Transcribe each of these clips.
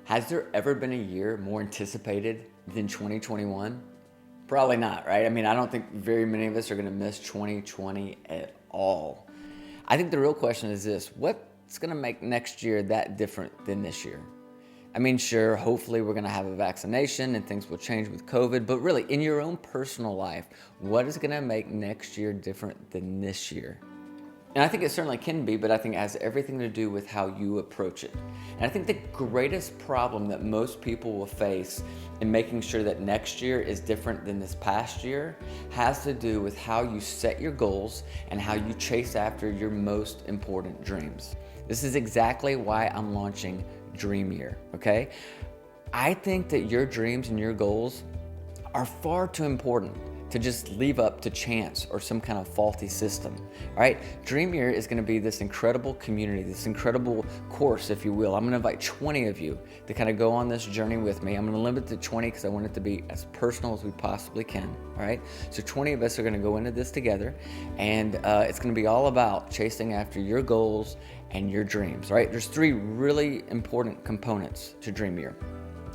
Has there ever been a year more anticipated than 2021? Probably not, right? I mean, I don't think very many of us are going to miss 2020 at all. I think the real question is this: what's going to make next year that different than this year? I mean, sure, hopefully we're going to have a vaccination and things will change with COVID, but really, in your own personal life, what is going to make next year different than this year? And I think it certainly can be, but I think it has everything to do with how you approach it. And I think the greatest problem that most people will face in making sure that next year is different than this past year has to do with how you set your goals and how you chase after your most important dreams. This is exactly why I'm launching Dream Year, okay? I think that your dreams and your goals are far too important to just leave up to chance or some kind of faulty system, all right? Dream Year is gonna be this incredible community, this incredible course, if you will. I'm gonna invite 20 of you to kind of go on this journey with me. I'm gonna limit it to 20 because I want it to be as personal as we possibly can, all right? So 20 of us are gonna go into this together, and it's gonna be all about chasing after your goals and your dreams, all right? There's 3 really important components to Dream Year.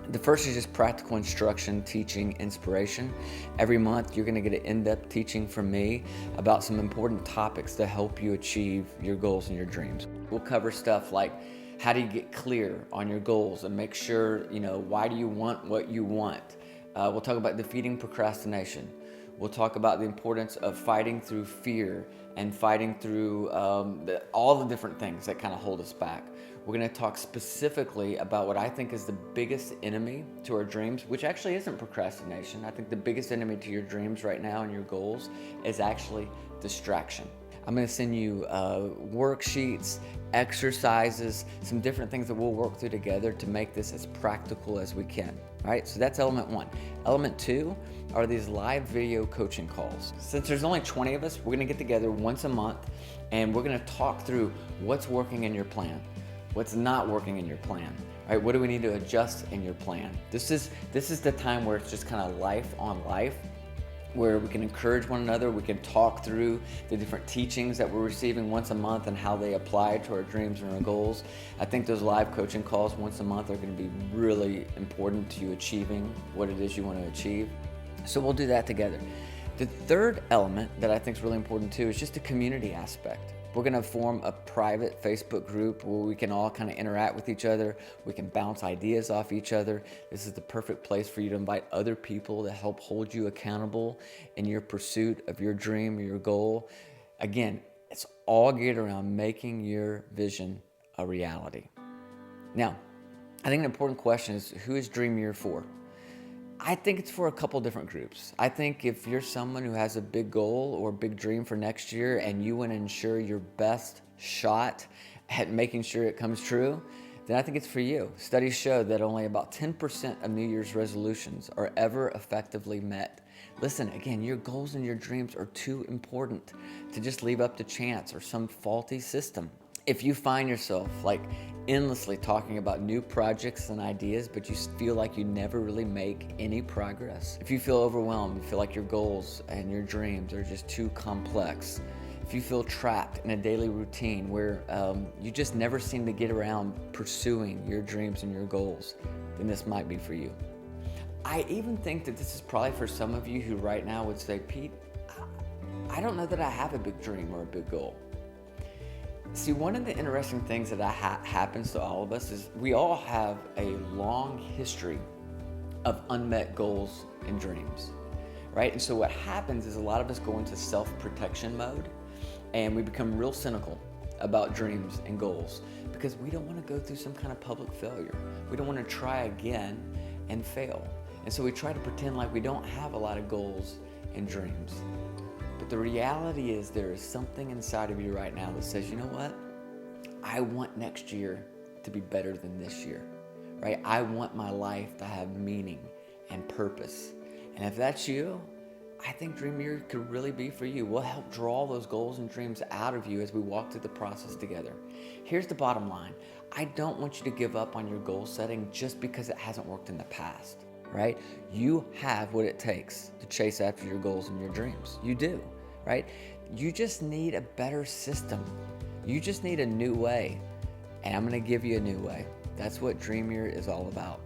The first is just practical instruction, teaching, inspiration. Every month, you're gonna get an in-depth teaching from me about some important topics to help you achieve your goals and your dreams. We'll cover stuff like how do you get clear on your goals and make sure, why do you want what you want? We'll talk about defeating procrastination. We'll talk about the importance of fighting through fear and fighting through all the different things that kind of hold us back. We're going to talk specifically about what I think is the biggest enemy to our dreams, which actually isn't procrastination. I think the biggest enemy to your dreams right now and your goals is actually distraction. I'm going to send you worksheets, exercises, some different things that we'll work through together to make this as practical as we can. All right, so that's element 1. Element 2 are these live video coaching calls. Since there's only 20 of us, we're going to get together once a month and we're going to talk through what's working in your plan, what's not working in your plan. All right, what do we need to adjust in your plan? This is the time where it's just kind of life on life, where we can encourage one another, we can talk through the different teachings that we're receiving once a month and how they apply to our dreams and our goals. I think those live coaching calls once a month are going to be really important to you achieving what it is you want to achieve. So we'll do that together. The third element that I think is really important too is just the community aspect. We're going to form a private Facebook group where we can all kind of interact with each other. We can bounce ideas off each other. This is the perfect place for you to invite other people to help hold you accountable in your pursuit of your dream or your goal. Again, it's all geared around making your vision a reality. Now, I think an important question is, who is Dream Year for? I think it's for a couple different groups. I think if you're someone who has a big goal or big dream for next year and you want to ensure your best shot at making sure it comes true, then I think it's for you. Studies show that only about 10% of New Year's resolutions are ever effectively met. Listen, again, your goals and your dreams are too important to just leave up to chance or some faulty system. If you find yourself endlessly talking about new projects and ideas, but you feel like you never really make any progress, if you feel overwhelmed, you feel like your goals and your dreams are just too complex, if you feel trapped in a daily routine where you just never seem to get around pursuing your dreams and your goals, then this might be for you. I even think that this is probably for some of you who right now would say, Pete, I don't know that I have a big dream or a big goal. See, one of the interesting things that happens to all of us is we all have a long history of unmet goals and dreams, right? And so what happens is a lot of us go into self-protection mode and we become real cynical about dreams and goals because we don't want to go through some kind of public failure. We don't want to try again and fail. And so we try to pretend like we don't have a lot of goals and dreams. But the reality is there is something inside of you right now that says, you know what? I want next year to be better than this year, right? I want my life to have meaning and purpose. And if that's you, I think Dream Year could really be for you. We'll help draw those goals and dreams out of you as we walk through the process together. Here's the bottom line. I don't want you to give up on your goal setting just because it hasn't worked in the past. Right? You have what it takes to chase after your goals and your dreams. You do, right? You just need a better system. You just need a new way. And I'm going to give you a new way. That's what Dream Year is all about.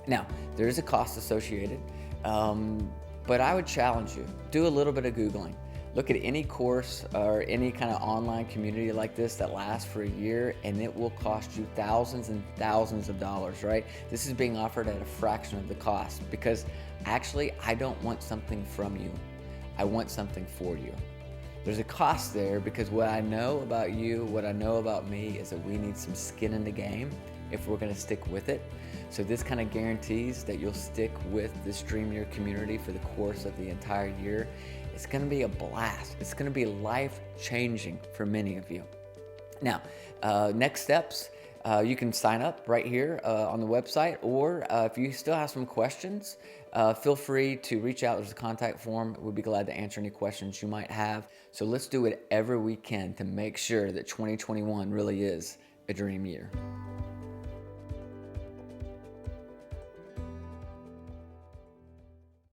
Now, there is a cost associated, but I would challenge you, do a little bit of Googling. Look at any course or any kind of online community like this that lasts for a year, and it will cost you thousands and thousands of dollars, right? This is being offered at a fraction of the cost because actually I don't want something from you. I want something for you. There's a cost there because what I know about you, what I know about me is that we need some skin in the game if we're going to stick with it. So this kind of guarantees that you'll stick with this Dream Year community for the course of the entire year. It's going to be a blast. It's going to be life-changing for many of you. Now, next steps, you can sign up right here on the website, or if you still have some questions, feel free to reach out. There's a contact form. We'd be glad to answer any questions you might have. So let's do whatever we can to make sure that 2021 really is a dream year.